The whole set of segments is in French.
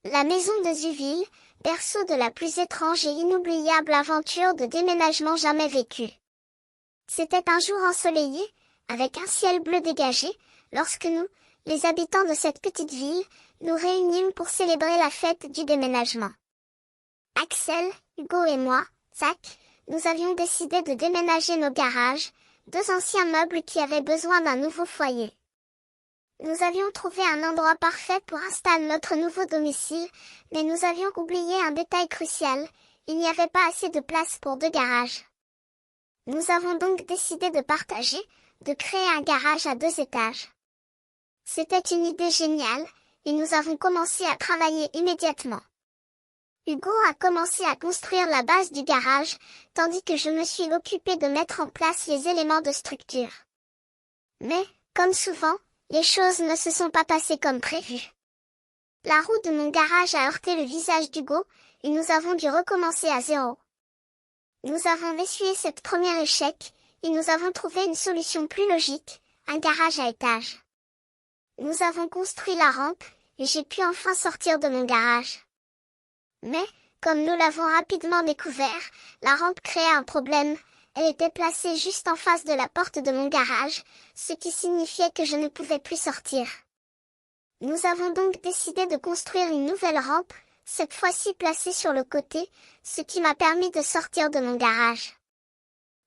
La maison de Zuville, berceau de la plus étrange et inoubliable aventure de déménagement jamais vécue. C'était un jour ensoleillé, avec un ciel bleu dégagé, lorsque nous, les habitants de cette petite ville, nous réunîmes pour célébrer la fête du déménagement. Axel, Hugo et moi, Zach, nous avions décidé de déménager nos garages, deux anciens meubles qui avaient besoin d'un nouveau foyer. Nous avions trouvé un endroit parfait pour installer notre nouveau domicile, mais nous avions oublié un détail crucial, il n'y avait pas assez de place pour deux garages. Nous avons donc décidé de partager, de créer un garage à 2 étages. C'était une idée géniale, et nous avons commencé à travailler immédiatement. Hugo a commencé à construire la base du garage, tandis que je me suis occupée de mettre en place les éléments de structure. Mais, comme souvent, les choses ne se sont pas passées comme prévu. La roue de mon garage a heurté le visage d'Hugo, et nous avons dû recommencer à zéro. Nous avons essuyé cette première échec, et nous avons trouvé une solution plus logique, un garage à étages. Nous avons construit la rampe, et j'ai pu enfin sortir de mon garage. Mais, comme nous l'avons rapidement découvert, la rampe créait un problème. Elle était placée juste en face de la porte de mon garage, ce qui signifiait que je ne pouvais plus sortir. Nous avons donc décidé de construire une nouvelle rampe, cette fois-ci placée sur le côté, ce qui m'a permis de sortir de mon garage.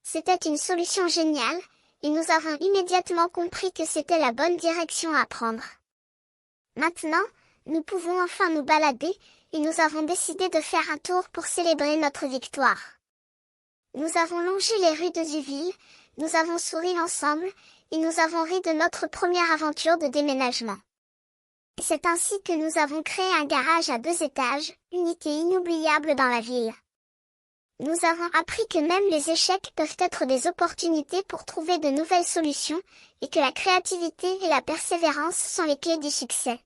C'était une solution géniale, et nous avons immédiatement compris que c'était la bonne direction à prendre. Maintenant, nous pouvons enfin nous balader, et nous avons décidé de faire un tour pour célébrer notre victoire. Nous avons longé les rues de Zuville, nous avons souri ensemble, et nous avons ri de notre première aventure de déménagement. C'est ainsi que nous avons créé un garage à 2 étages, unique et inoubliable dans la ville. Nous avons appris que même les échecs peuvent être des opportunités pour trouver de nouvelles solutions, et que la créativité et la persévérance sont les clés du succès.